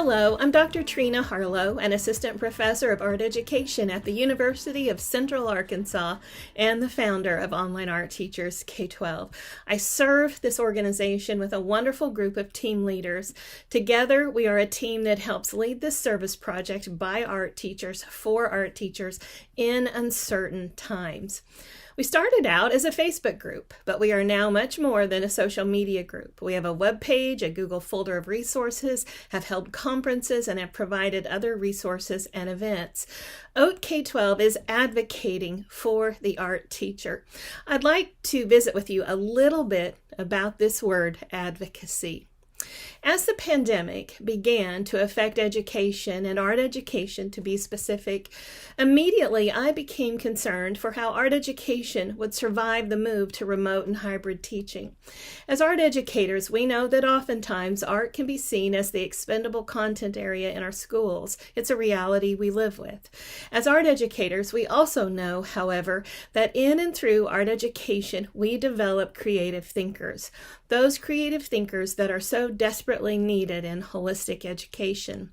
Hello, I'm Dr. TRINA HARLOW, an assistant professor of art education at the University of Central Arkansas and the founder of Online Art Teachers K-12. I serve this organization with a wonderful group of team leaders. Together, we are a team that helps lead this service project by art teachers for art teachers in uncertain times. We started out as a Facebook group, but we are now much more than a social media group. We have a web page, a Google folder of resources, have held conferences, and have provided other resources and events. OATK12 is advocating for the art teacher. I'd like to visit with you a little bit about this word, advocacy. As the pandemic began to affect education and art education, to be specific, immediately I became concerned for how art education would survive the move to remote and hybrid teaching. As art educators, we know that oftentimes art can be seen as the expendable content area in our schools. It's a reality we live with. As art educators, we also know, however, that in and through art education, we develop creative thinkers. Those creative thinkers that are so desperately needed in holistic education.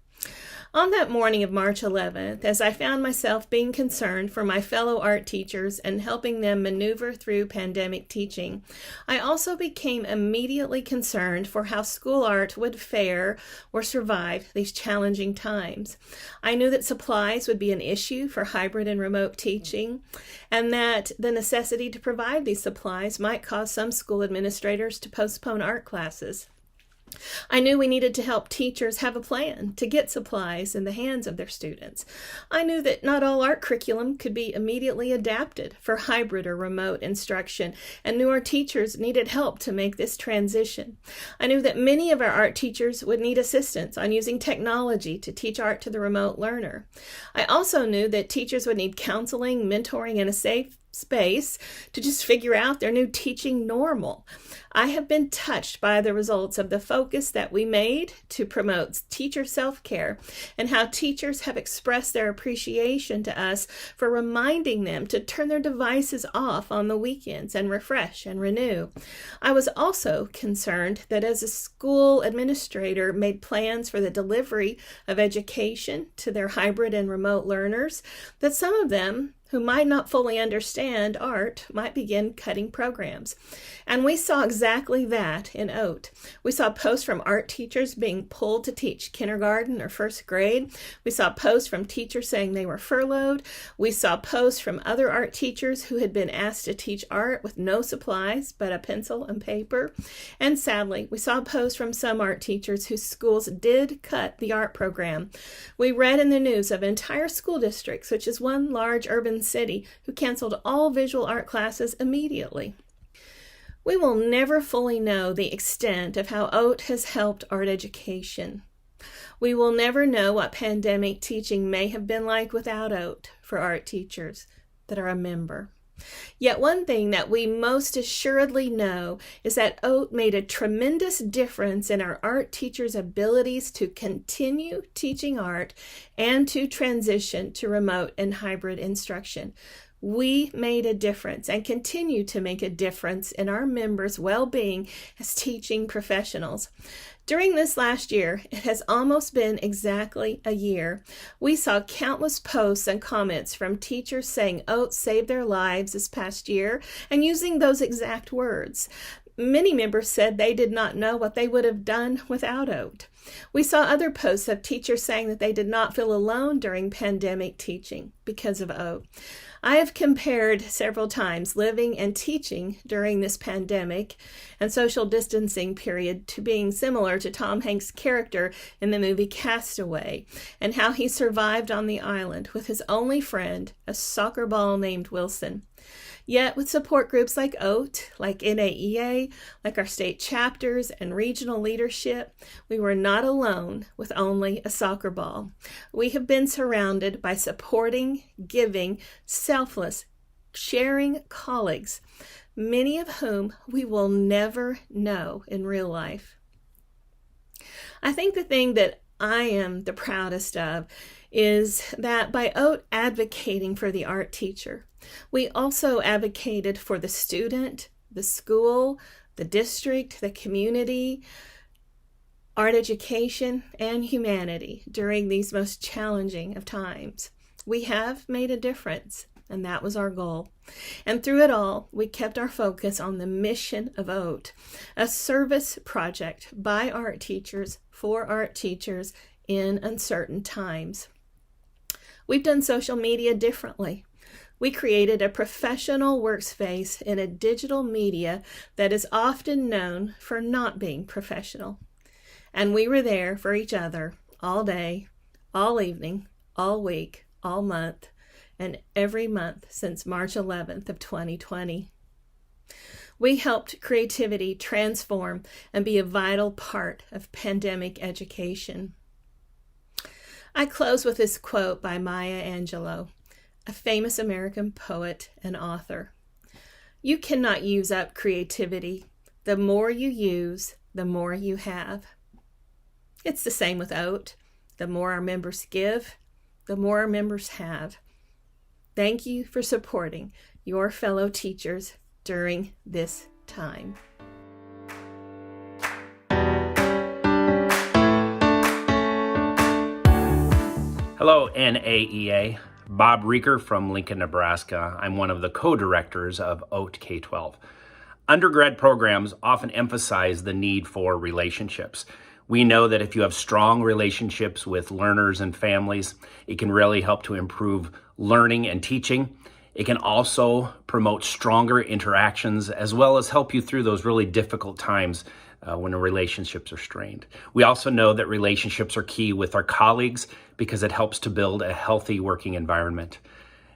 On that morning of March 11th, as I found myself being concerned for my fellow art teachers and helping them maneuver through pandemic teaching, I also became immediately concerned for how school art would fare or survive these challenging times. I knew that supplies would be an issue for hybrid and remote teaching, and that the necessity to provide these supplies might cause some school administrators to postpone art classes. I knew we needed to help teachers have a plan to get supplies in the hands of their students. I knew that not all art curriculum could be immediately adapted for hybrid or remote instruction, and knew our teachers needed help to make this transition. I knew that many of our art teachers would need assistance on using technology to teach art to the remote learner. I also knew that teachers would need counseling, mentoring, and a safe space to just figure out their new teaching normal. I have been touched by the results of the focus that we made to promote teacher self-care and how teachers have expressed their appreciation to us for reminding them to turn their devices off on the weekends and refresh and renew. I was also concerned that as a school administrator made plans for the delivery of education to their hybrid and remote learners, that some of them who might not fully understand art might begin cutting programs. And we saw exactly that in OAT. We saw posts from art teachers being pulled to teach kindergarten or first grade. We saw posts from teachers saying they were furloughed. We saw posts from other art teachers who had been asked to teach art with no supplies but a pencil and paper. And sadly, we saw posts from some art teachers whose schools did cut the art program. We read in the news of entire school districts, which is one large urban city, who canceled all visual art classes immediately. We will never fully know the extent of how OAT has helped art education. We will never know what pandemic teaching may have been like without OAT for art teachers that are a member. Yet one thing that we most assuredly know is that OAT made a tremendous difference in our art teachers' abilities to continue teaching art and to transition to remote and hybrid instruction. We made a difference and continue to make a difference in our members' well-being as teaching professionals. During this last year, it has almost been exactly a year. We saw countless posts and comments from teachers saying OAT saved their lives this past year and using those exact words. Many members said they did not know what they would have done without OAT. We saw other posts of teachers saying that they did not feel alone during pandemic teaching because of OAT. I have compared several times living and teaching during this pandemic and social distancing period to being similar to Tom Hanks' character in the movie Castaway, and how he survived on the island with his only friend, a soccer ball named Wilson. Yet with support groups like OAT, like Naea, like our state chapters and regional leadership, we were not alone with only a soccer ball. We have been surrounded by supporting, giving, selfless, sharing colleagues, many of whom we will never know in real life. I think the thing that I am the proudest of is that by OAT advocating for the art teacher, we also advocated for the student, the school, the district, the community, art education, and humanity during these most challenging of times. We have made a difference, and that was our goal. And through it all, we kept our focus on the mission of OAT, a service project by art teachers for art teachers in uncertain times. We've done social media differently. We created a professional workspace in a digital media that is often known for not being professional. And we were there for each other all day, all evening, all week, all month, and every month since March 11th of 2020. We helped creativity transform and be a vital part of pandemic education. I close with this quote by Maya Angelou, a famous American poet and author. You cannot use up creativity. The more you use, the more you have. It's the same with OAT. The more our members give, the more our members have. Thank you for supporting your fellow teachers during this time. Hello, NAEA. Bob REEKER from Lincoln, Nebraska. I'm one of the co-directors of OATK12. Undergrad programs often emphasize the need for relationships. We know that if you have strong relationships with learners and families, it can really help to improve learning and teaching. It can also promote stronger interactions as well as help you through those really difficult times when the relationships are strained. We also know that relationships are key with our colleagues because it helps to build a healthy working environment.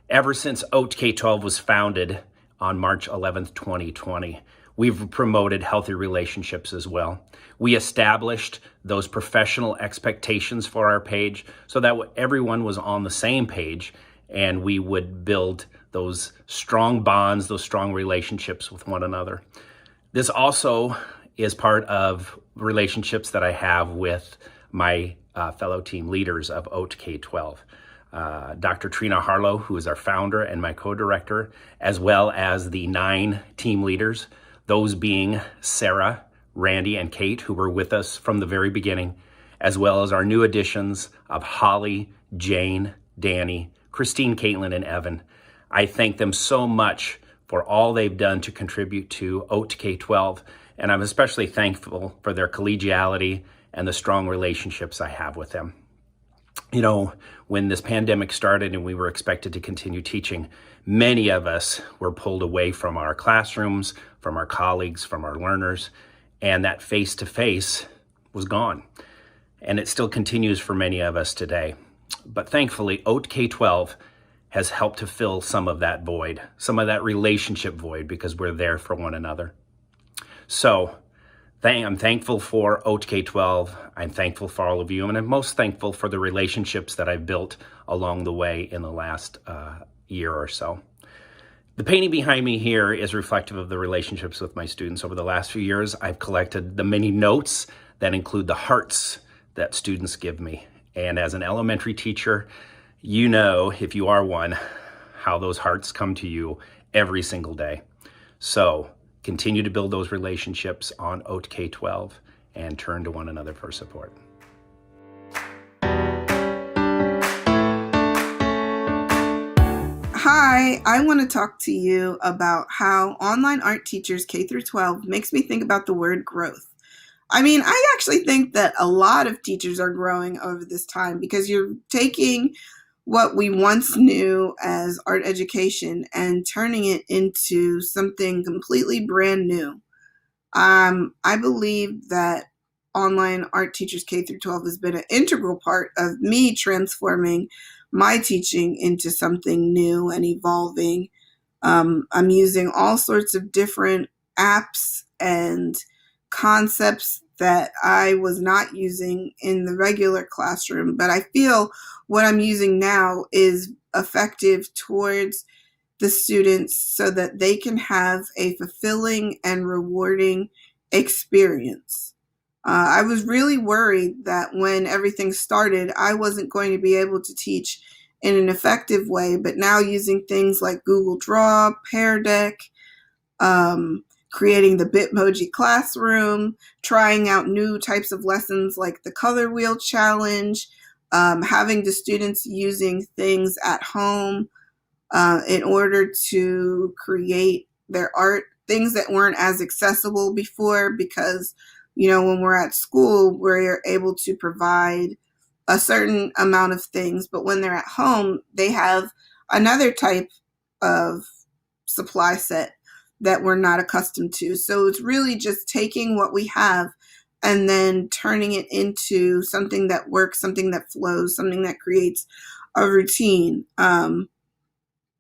Ever since OATK12 was founded on March 11th, 2020, we've promoted healthy relationships as well. We established those professional expectations for our page so that everyone was on the same page and we would build those strong bonds, those strong relationships with one another. This also is part of relationships that I have with my fellow team leaders of OATK12. Dr. TRINA HARLOW, who is our founder and my co-director, as well as the 9 team leaders, those being Sarah, Randy, and Kate, who were with us from the very beginning, as well as our new additions of Holly, Jane, Danny, Christine, Caitlin, and Evan. I thank them so much for all they've done to contribute to OATK12, and I'm especially thankful for their collegiality and the strong relationships I have with them. You know, when this pandemic started and we were expected to continue teaching, many of us were pulled away from our classrooms, from our colleagues, from our learners, and that face-to-face was gone. And it still continues for many of us today. But thankfully, OATK12 has helped to fill some of that void, some of that relationship void, because we're there for one another. So I'm thankful for OATK12. I'm thankful for all of you, and I'm most thankful for the relationships that I've built along the way in the last year or so. The painting behind me here is reflective of the relationships with my students. Over the last few years, I've collected the many notes that include the hearts that students give me. And as an elementary teacher, you know, if you are one, how those hearts come to you every single day. So continue to build those relationships on OATK12 and turn to one another for support. Hi, I want to talk to you about how online art teachers K through 12 makes me think about the word growth. I mean, I actually think that a lot of teachers are growing over this time because you're taking what we once knew as art education and turning it into something completely brand new. I believe that online art teachers K through 12 has been an integral part of me transforming my teaching into something new and evolving. I'm using all sorts of different apps and concepts that I was not using in the regular classroom, but I feel what I'm using now is effective towards the students so that they can have a fulfilling and rewarding experience. I was really worried that when everything started, I wasn't going to be able to teach in an effective way, but now using things like Google Draw, Pear Deck, creating the Bitmoji classroom, trying out new types of lessons like the color wheel challenge, having the students using things at home in order to create their art, things that weren't as accessible before because, when we're at school, we're able to provide a certain amount of things, but when they're at home, they have another type of supply set that we're not accustomed to. So it's really just taking what we have and then turning it into something that works, something that flows, something that creates a routine. And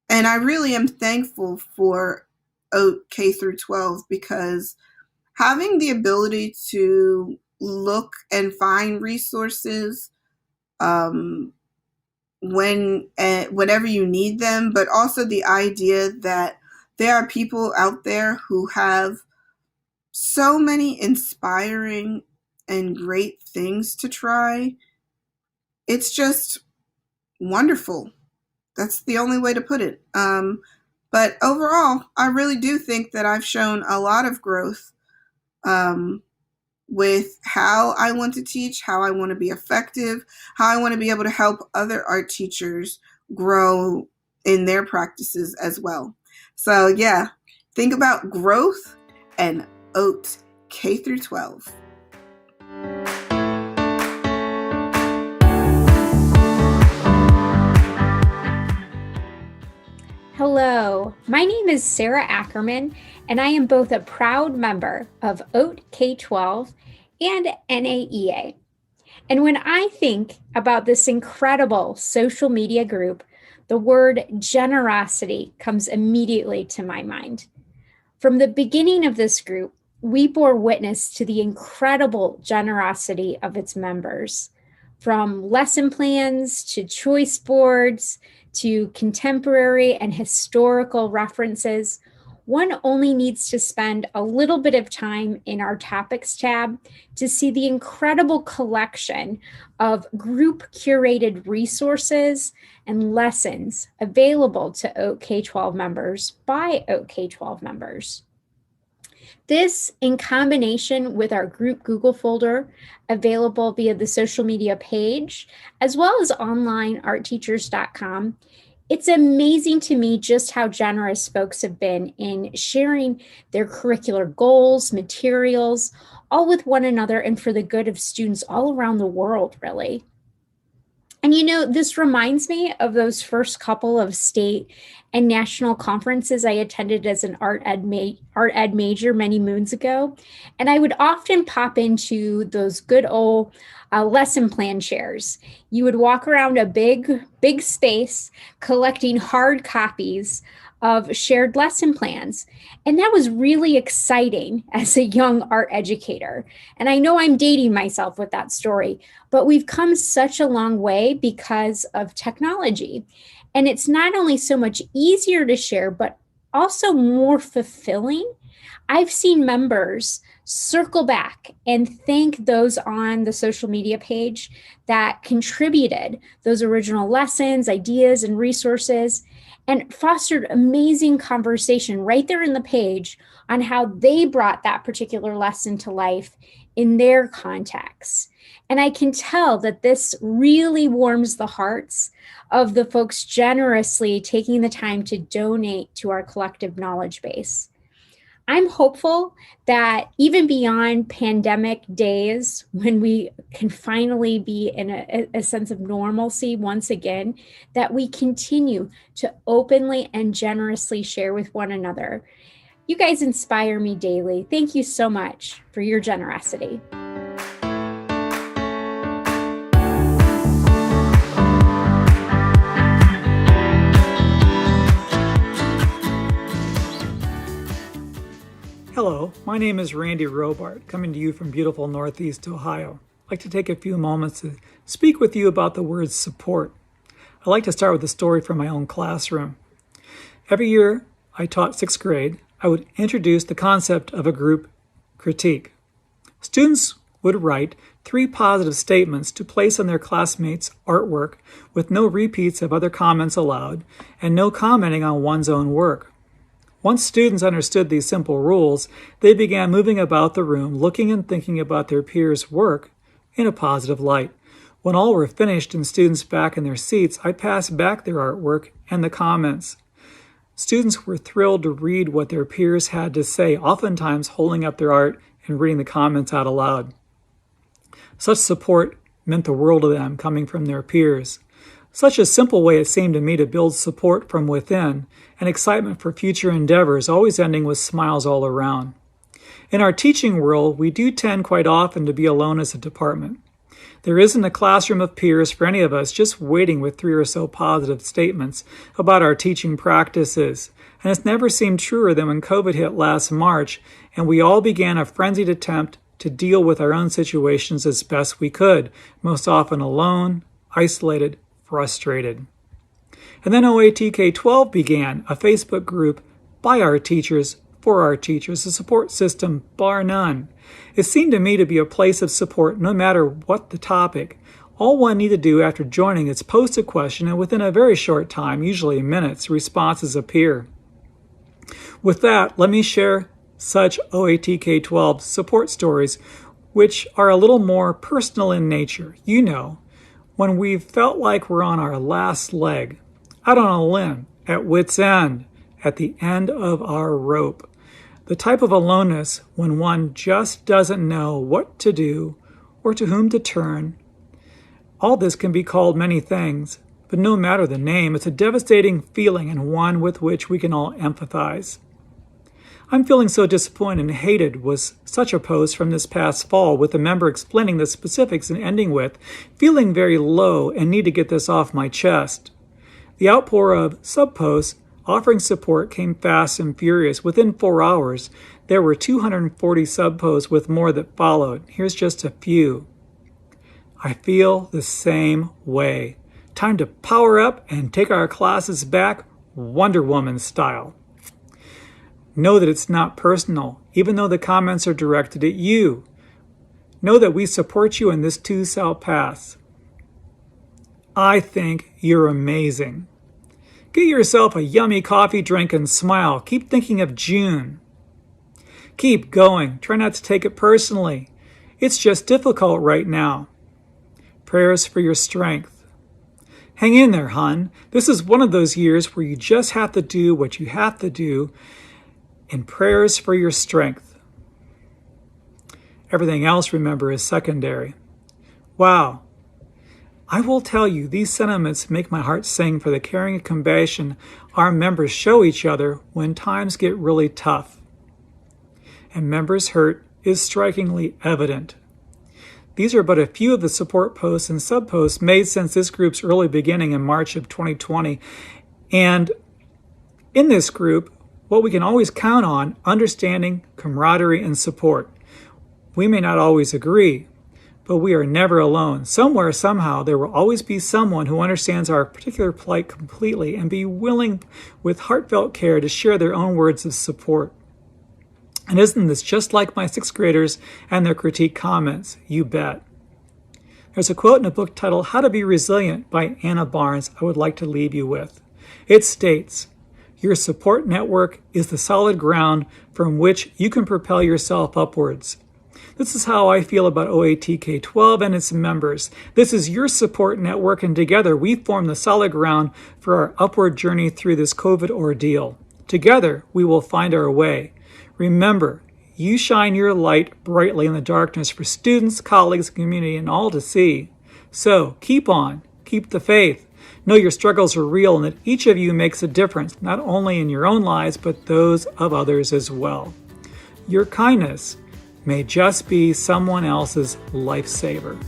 I really am thankful for K-12 because having the ability to look and find resources whenever you need them, but also the idea that there are people out there who have so many inspiring and great things to try. It's just wonderful. That's the only way to put it. But overall, I really do think that I've shown a lot of growth with how I want to teach, how I want to be effective, how I want to be able to help other art teachers grow in their practices as well. So yeah, think about growth and OAT K-12. Hello, my name is Sarah Ackerman, and I am both a proud member of OAT K-12 and Naea. And when I think about this incredible social media group, the word generosity comes immediately to my mind. From the beginning of this group, we bore witness to the incredible generosity of its members. From lesson plans to choice boards to contemporary and historical references, one only needs to spend a little bit of time in our topics tab to see the incredible collection of group curated resources and lessons available to OAT K-12 members by OAT K-12 members. This, in combination with our group Google folder available via the social media page, as well as online artteachers.com, it's amazing to me just how generous folks have been in sharing their curricular goals, materials, all with one another and for the good of students all around the world, really. And this reminds me of those first couple of state and national conferences I attended as an art ed major many moons ago. And I would often pop into those good old lesson plan chairs. You would walk around a big space collecting hard copies of shared lesson plans. And that was really exciting as a young art educator. And I know I'm dating myself with that story, but we've come such a long way because of technology. And it's not only so much easier to share, but also more fulfilling. I've seen members circle back and thank those on the social media page that contributed those original lessons, ideas, and resources, and fostered amazing conversation right there in the page on how they brought that particular lesson to life in their context. And I can tell that this really warms the hearts of the folks generously taking the time to donate to our collective knowledge base. I'm hopeful that even beyond pandemic days, when we can finally be in a sense of normalcy once again, that we continue to openly and generously share with one another. You guys inspire me daily. Thank you so much for your generosity. Hello, my name is Randy Robart, coming to you from beautiful Northeast Ohio. I'd like to take a few moments to speak with you about the word support. I'd like to start with a story from my own classroom. Every year I taught 6th grade, I would introduce the concept of a group critique. Students would write 3 positive statements to place on their classmates' artwork with no repeats of other comments allowed and no commenting on one's own work. Once students understood these simple rules, they began moving about the room, looking and thinking about their peers' work in a positive light. When all were finished and students back in their seats, I passed back their artwork and the comments. Students were thrilled to read what their peers had to say, oftentimes holding up their art and reading the comments out aloud. Such support meant the world to them coming from their peers. Such a simple way it seemed to me to build support from within and excitement for future endeavors, always ending with smiles all around. In our teaching world, we do tend quite often to be alone as a department. There isn't a classroom of peers for any of us just waiting with 3 or so positive statements about our teaching practices. And it's never seemed truer than when COVID hit last March and we all began a frenzied attempt to deal with our own situations as best we could, most often alone, isolated, frustrated. And then OATK12 began, a Facebook group by our teachers, for our teachers, a support system bar none. It seemed to me to be a place of support no matter what the topic. All one needed to do after joining is post a question, and within a very short time, usually minutes, responses appear. With that, let me share such OATK12 support stories, which are a little more personal in nature. You know, when we've felt like we're on our last leg, out on a limb, at wit's end, at the end of our rope. The type of aloneness when one just doesn't know what to do or to whom to turn. All this can be called many things, but no matter the name, it's a devastating feeling and one with which we can all empathize. I'm feeling so disappointed and hated was such a post from this past fall with a member explaining the specifics and ending with, feeling very low and need to get this off my chest. The outpour of sub-posts offering support came fast and furious. Within 4 hours, there were 240 sub-posts with more that followed. Here's just a few. I feel the same way. Time to power up and take our classes back Wonder Woman style. Know that it's not personal, even though the comments are directed at you. Know that we support you and this too shall pass. I think you're amazing. Get yourself a yummy coffee drink and smile. Keep thinking of June. Keep going. Try not to take it personally. It's just difficult right now. Prayers for your strength. Hang in there, hon. This is one of those years where you just have to do what you have to do, and prayers for your strength. Everything else, remember, is secondary. Wow. I will tell you, these sentiments make my heart sing for the caring and compassion our members show each other when times get really tough. And members' hurt is strikingly evident. These are but a few of the support posts and sub-posts made since this group's early beginning in March of 2020. And in this group, what we can always count on, understanding, camaraderie, and support. We may not always agree, but we are never alone. Somewhere, somehow, there will always be someone who understands our particular plight completely and be willing, with heartfelt care, to share their own words of support. And isn't this just like my 6th graders and their critique comments? You bet. There's a quote in a book titled How to Be Resilient by Anna Barnes I would like to leave you with. It states, "Your support network is the solid ground from which you can propel yourself upwards." This is how I feel about OATK12 and its members. This is your support network, and together we form the solid ground for our upward journey through this COVID ordeal. Together we will find our way. Remember, you shine your light brightly in the darkness for students, colleagues, community, and all to see. So keep on, keep the faith. Know your struggles are real and that each of you makes a difference, not only in your own lives, but those of others as well. Your kindness may just be someone else's lifesaver.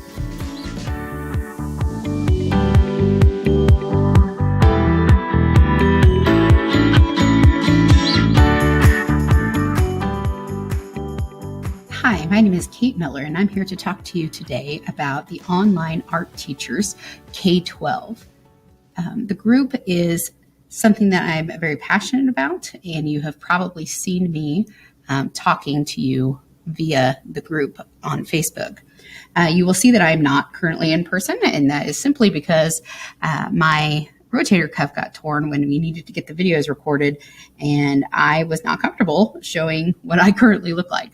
Hi, my name is Kate Miller, and I'm here to talk to you today about the Online Art Teachers K-12. The group is something that I'm very passionate about, and you have probably seen me talking to you via the group on Facebook. You will see that I'm not currently in person, and that is simply because my rotator cuff got torn when we needed to get the videos recorded, and I was not comfortable showing what I currently look like.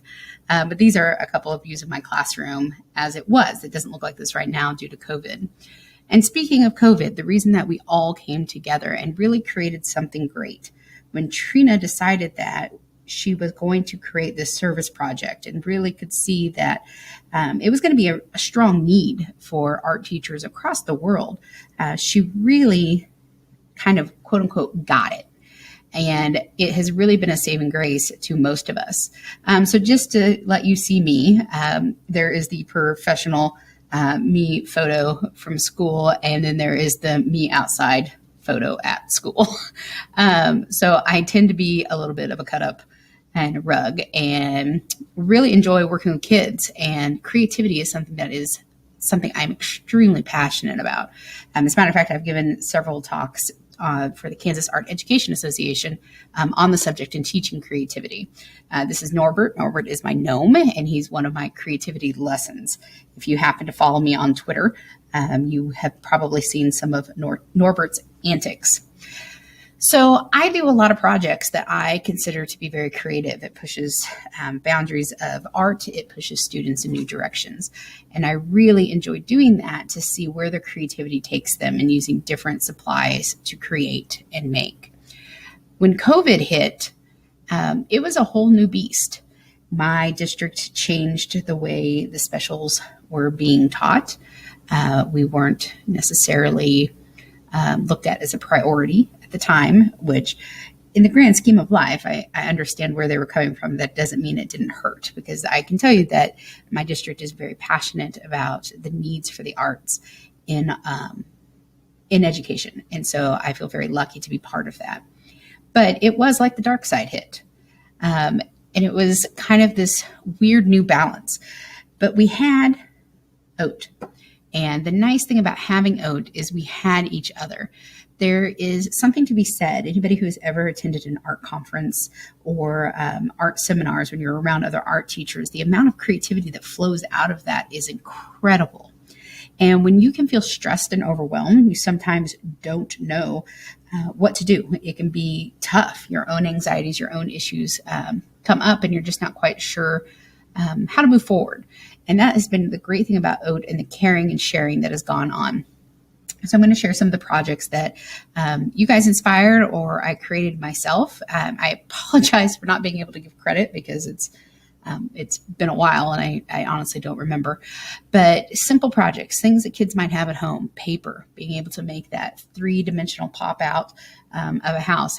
But these are a couple of views of my classroom as it was. It doesn't look like this right now due to COVID. And speaking of COVID, the reason that we all came together and really created something great, when TRINA decided that she was going to create this service project and really could see that it was going to be a strong need for art teachers across the world, she really kind of, quote unquote, got it. And it has really been a saving grace to most of us. So just to let you see me, there is the professional me photo from school, and then there is the me outside photo at school. So I tend to be a little bit of a cut up and a rug, and really enjoy working with kids. And creativity is something I'm extremely passionate about. As a matter of fact, I've given several talks for the Kansas Art Education Association on the subject in teaching creativity. This is Norbert. Norbert is my gnome, and he's one of my creativity lessons. If you happen to follow me on Twitter, you have probably seen some of Norbert's antics. So I do a lot of projects that I consider to be very creative. It pushes boundaries of art. It pushes students in new directions. And I really enjoy doing that to see where their creativity takes them and using different supplies to create and make. When COVID hit, it was a whole new beast. My district changed the way the specials were being taught. We weren't necessarily looked at as a priority at the time, which in the grand scheme of life, I understand where they were coming from. That doesn't mean it didn't hurt, because I can tell you that my district is very passionate about the needs for the arts in education. And so I feel very lucky to be part of that. But it was like the dark side hit. And it was kind of this weird new balance. But we had OAT. And the nice thing about having OAT is we had each other. There is something to be said. Anybody who has ever attended an art conference or art seminars, when you're around other art teachers, the amount of creativity that flows out of that is incredible. And when you can feel stressed and overwhelmed, you sometimes don't know what to do. It can be tough. Your own anxieties, your own issues come up, and you're just not quite sure how to move forward. And that has been the great thing about OAT and the caring and sharing that has gone on. So I'm going to share some of the projects that you guys inspired or I created myself. I apologize for not being able to give credit because it's been a while and I honestly don't remember. But simple projects, things that kids might have at home, paper, being able to make that 3-dimensional pop out of a house.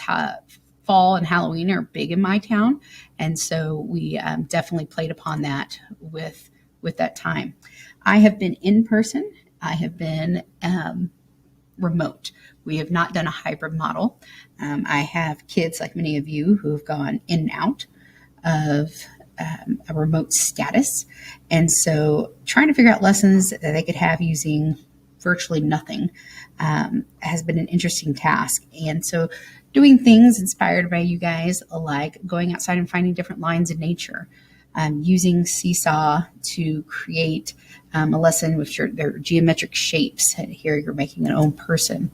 Fall and Halloween are big in my town. And so we definitely played upon that with that time. I have been in person. I have been remote. We have not done a hybrid model. I have kids like many of you who have gone in and out of a remote status. And so trying to figure out lessons that they could have using virtually nothing has been an interesting task. And so doing things inspired by you guys, like going outside and finding different lines in nature, using Seesaw to create a lesson with their geometric shapes. And here you're making an own person.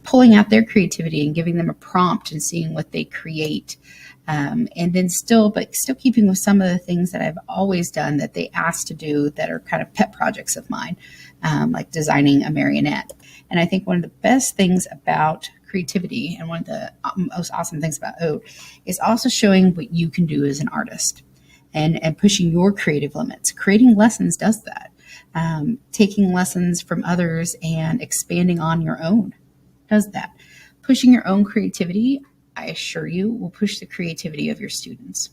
Pulling out their creativity and giving them a prompt and seeing what they create. And then still keeping with some of the things that I've always done that they asked to do that are kind of pet projects of mine, like designing a marionette. And I think one of the best things about creativity and one of the most awesome things about OAT is also showing what you can do as an artist and pushing your creative limits. Creating lessons does that. Taking lessons from others and expanding on your own does that. Pushing your own creativity, I assure you, will push the creativity of your students.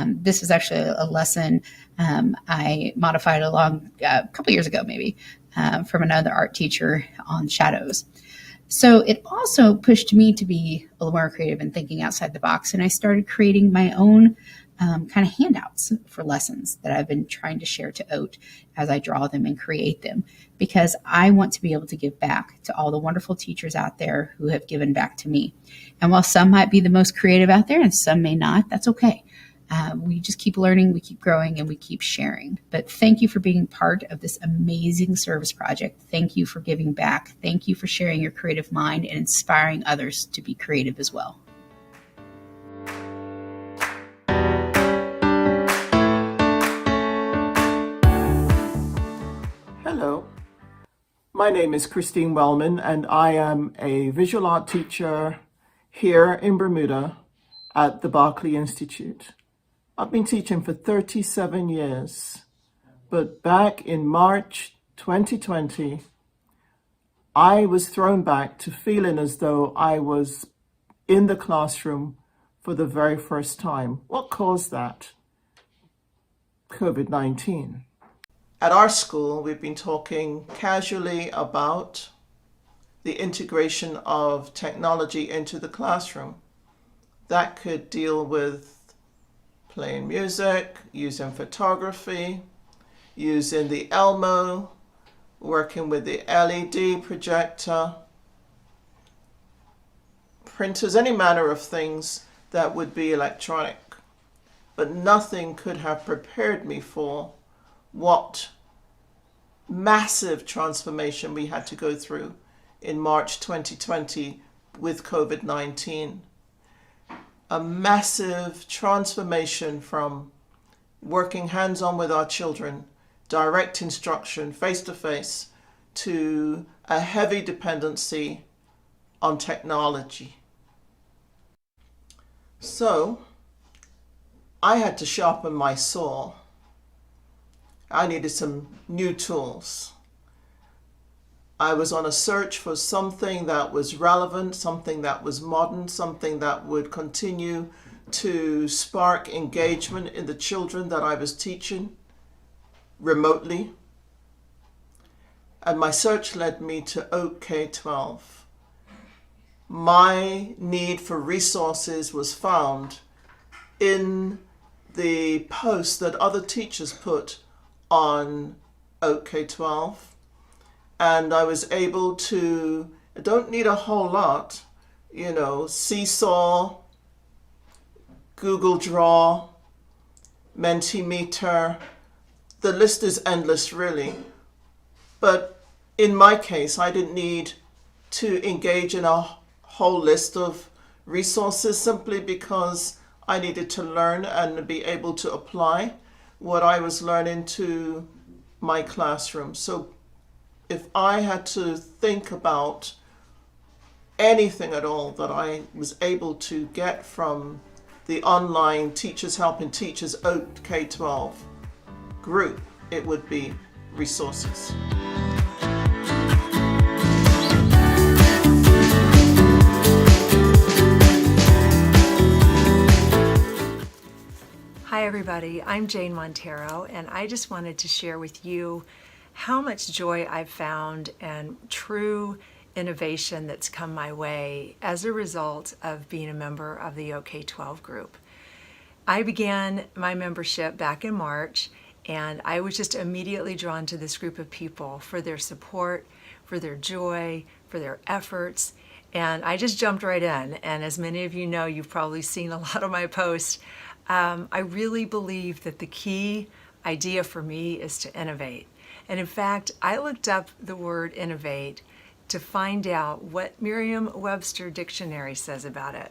This is actually a lesson I modified along a couple years ago, maybe, from another art teacher on shadows. So it also pushed me to be a little more creative and thinking outside the box. And I started creating my own kind of handouts for lessons that I've been trying to share to OAT as I draw them and create them, because I want to be able to give back to all the wonderful teachers out there who have given back to me. And while some might be the most creative out there and some may not, that's okay. We just keep learning, we keep growing, and we keep sharing. But thank you for being part of this amazing service project. Thank you for giving back. Thank you for sharing your creative mind and inspiring others to be creative as well. Hello, my name is Christine Wellman, and I am a visual art teacher here in Bermuda at the Berkeley Institute. I've been teaching for 37 years, but back in March 2020, I was thrown back to feeling as though I was in the classroom for the very first time. What caused that? COVID-19. At our school, we've been talking casually about the integration of technology into the classroom. That could deal with playing music, using photography, using the Elmo, working with the LED projector, printers, any manner of things that would be electronic. But nothing could have prepared me for what massive transformation we had to go through in March 2020 with COVID-19. A massive transformation from working hands-on with our children, direct instruction, face-to-face, to a heavy dependency on technology. So I had to sharpen my saw. I needed some new tools. I was on a search for something that was relevant, something that was modern, something that would continue to spark engagement in the children that I was teaching remotely. And my search led me to OATK12. My need for resources was found in the posts that other teachers put on OATK12. And I was able to, I don't need a whole lot, Seesaw, Google Draw, Mentimeter. The list is endless, really. But in my case, I didn't need to engage in a whole list of resources simply because I needed to learn and be able to apply what I was learning to my classroom. So if I had to think about anything at all that I was able to get from the online Teachers Helping Teachers OATK12 group, it would be resources. Hi everybody, I'm Jane Montero, and I just wanted to share with you how much joy I've found and true innovation that's come my way as a result of being a member of the OATK12 group. I began my membership back in March, and I was just immediately drawn to this group of people for their support, for their joy, for their efforts, and I just jumped right in. And as many of you know, you've probably seen a lot of my posts. I really believe that the key idea for me is to innovate. And in fact, I looked up the word innovate to find out what Merriam-Webster dictionary says about it.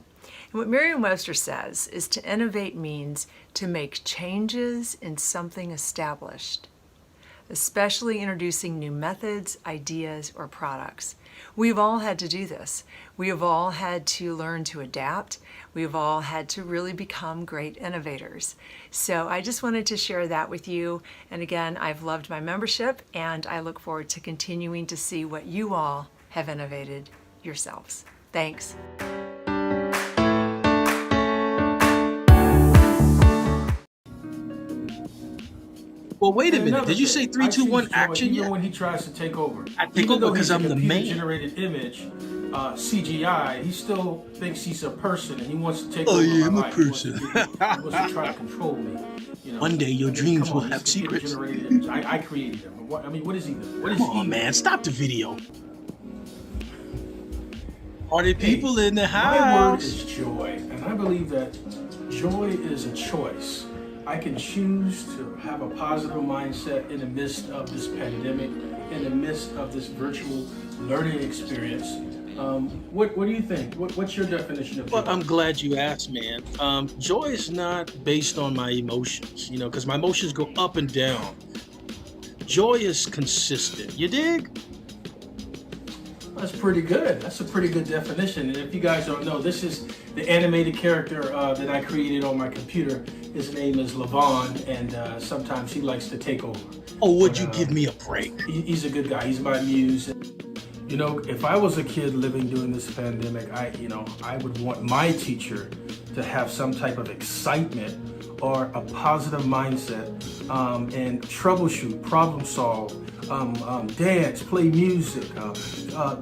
And what Merriam-Webster says is to innovate means to make changes in something established, especially introducing new methods, ideas, or products. We've all had to do this. We have all had to learn to adapt. We've all had to really become great innovators. So I just wanted to share that with you. And again, I've loved my membership, and I look forward to continuing to see what you all have innovated yourselves. Thanks. Well, wait a minute. Did you say 3, 2, 1 action? Even when he tries to take over, I take over because I'm the man. Generated image, CGI. He still thinks he's a person, and he wants to take over. Oh yeah, I'm my a life. person. He wants to try to control me. One day your dreams will have secrets. I created him. What is he? Come on, man. Stop the video. Are there people in the house? My word is joy, and I believe that joy is a choice. I can choose to have a positive mindset in the midst of this pandemic, in the midst of this virtual learning experience. What do you think? What's your definition of joy? Well, I'm glad you asked, man. Joy is not based on my emotions, because my emotions go up and down. Joy is consistent. You dig? That's pretty good. That's a pretty good definition. And if you guys don't know, this is the animated character that I created on my computer. His name is Levon, and sometimes he likes to take over. Oh, would you give me a break? He's a good guy. He's my muse. If I was a kid living during this pandemic, I would want my teacher to have some type of excitement or a positive mindset, and troubleshoot, problem solve, dance, play music.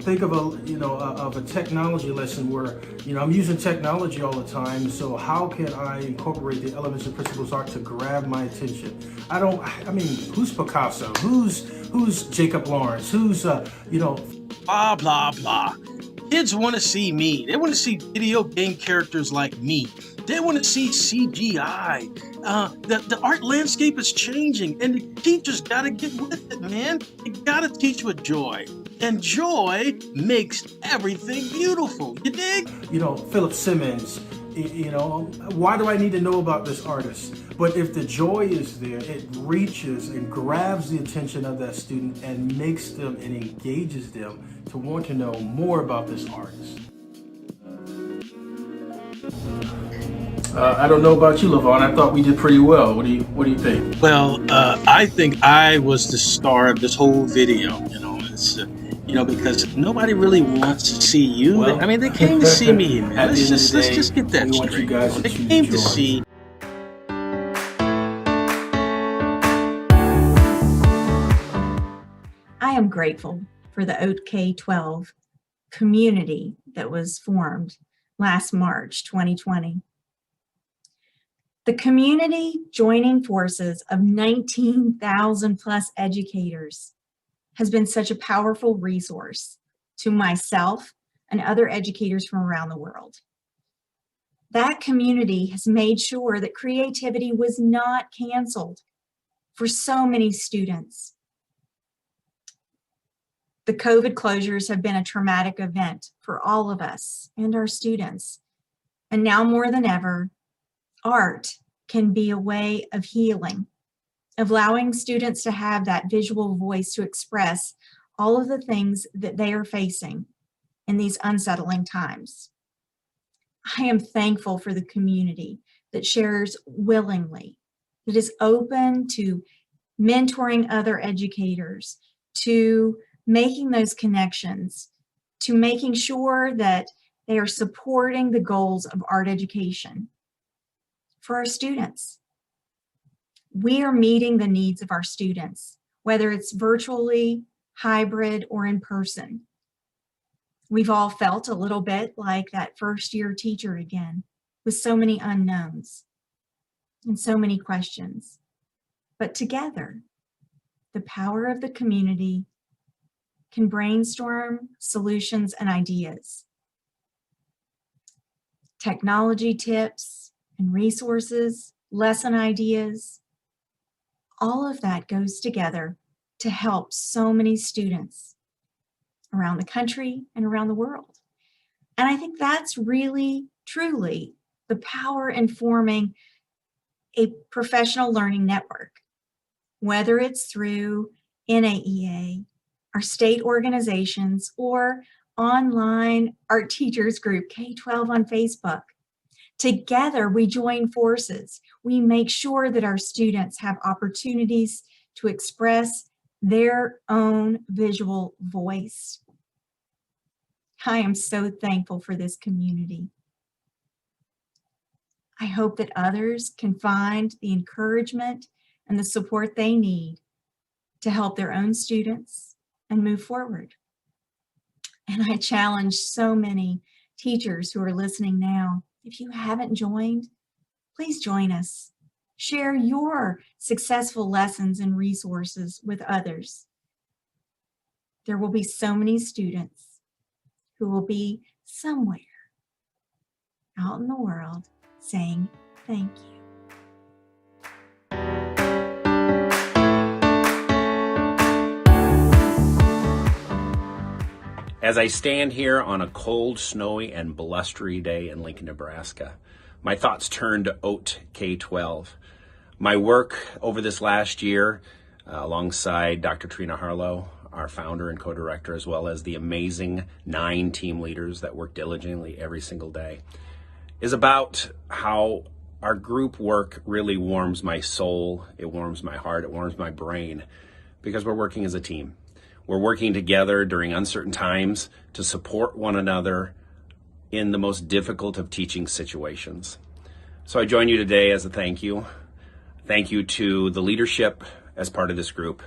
Think of a technology lesson where I'm using technology all the time. So how can I incorporate the elements and principles of art to grab my attention? Who's Picasso? Who's Jacob Lawrence? Who's Blah, blah, blah. Kids want to see me. They want to see video game characters like me. They want to see CGI. The art landscape is changing, and the teachers got to get with it, man. You got to teach with joy. And joy makes everything beautiful. You dig? Philip Simmons. Why do I need to know about this artist? But if the joy is there, it reaches and grabs the attention of that student and makes them and engages them to want to know more about this artist. I don't know about you, Levon. I thought we did pretty well. What do you think? Well, I think I was the star of this whole video. It's because nobody really wants to see you. Well, they came to see me, man. Let's just get that we want straight. you guys to They choose came to joy. see. I am grateful for the OATK12 community that was formed last March 2020. The community joining forces of 19,000 plus educators has been such a powerful resource to myself and other educators from around the world. That community has made sure that creativity was not canceled for so many students. The COVID closures have been a traumatic event for all of us and our students. And now more than ever, art can be a way of healing, of allowing students to have that visual voice to express all of the things that they are facing in these unsettling times. I am thankful for the community that shares willingly, that is open to mentoring other educators, to making those connections, to making sure that they are supporting the goals of art education for our students. We are meeting the needs of our students, whether it's virtually, hybrid, or in person. We've all felt a little bit like that first year teacher again, with so many unknowns and so many questions. But together, the power of the community can brainstorm solutions and ideas. Technology tips and resources, lesson ideas, all of that goes together to help so many students around the country and around the world. And I think that's really, truly the power in forming a professional learning network, whether it's through NAEA, our state organizations, or online art teachers group K-12 on Facebook. Together, we join forces. We make sure that our students have opportunities to express their own visual voice. I am so thankful for this community. I hope that others can find the encouragement and the support they need to help their own students and move forward. And I challenge so many teachers who are listening now, if you haven't joined, please join us. Share your successful lessons and resources with others. There will be so many students who will be somewhere out in the world saying Thank you. As I stand here on a cold, snowy, and blustery day in Lincoln, Nebraska, my thoughts turn to OATK12. My work over this last year, alongside Dr. TRINA HARLOW, our founder and co-director, as well as the amazing 9 team leaders that work diligently every single day, is about how our group work really warms my soul, it warms my heart, it warms my brain, because we're working as a team. We're working together during uncertain times to support one another in the most difficult of teaching situations. So I join you today as a thank you. Thank you to the leadership as part of this group,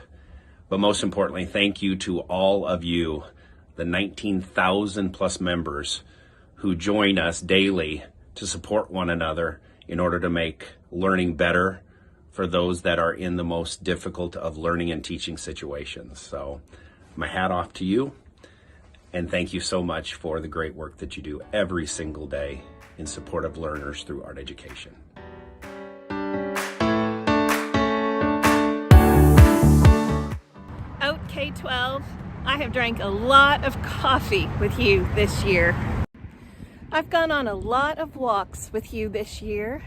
but most importantly, thank you to all of you, the 19,000 plus members who join us daily to support one another in order to make learning better for those that are in the most difficult of learning and teaching situations. So my hat off to you, and thank you so much for the great work that you do every single day in support of learners through art education. OATK12, I have drank a lot of coffee with you this year. I've gone on a lot of walks with you this year.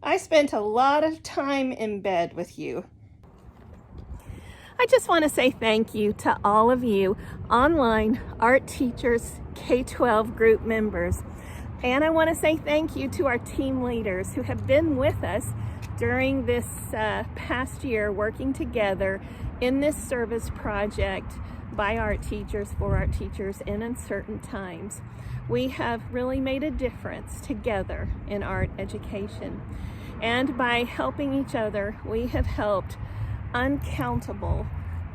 I spent a lot of time in bed with you. I just want to say thank you to all of you online art teachers, K-12 group members. And I want to say thank you to our team leaders who have been with us during this past year, working together in this service project by art teachers for art teachers in uncertain times. We have really made a difference together in art education. And by helping each other, we have helped uncountable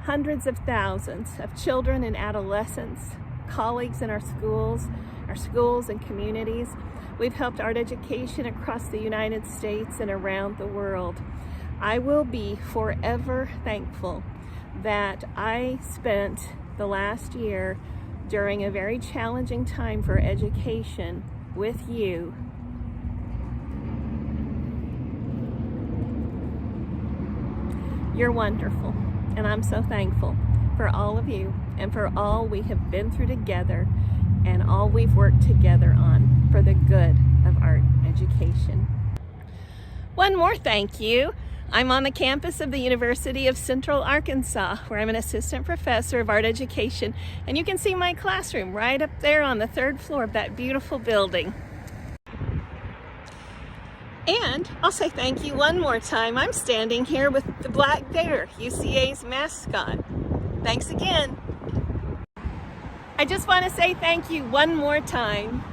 hundreds of thousands of children and adolescents, colleagues in our schools and communities. We've helped art education across the United States and around the world. I will be forever thankful that I spent the last year during a very challenging time for education with you. You're wonderful, and I'm so thankful for all of you and for all we have been through together and all we've worked together on for the good of art education. One more thank you. I'm on the campus of the University of Central Arkansas, where I'm an assistant professor of art education, and you can see my classroom right up there on the 3rd floor of that beautiful building. And I'll say thank you one more time. I'm standing here with the Black Bear, UCA's mascot. Thanks again. I just want to say thank you one more time.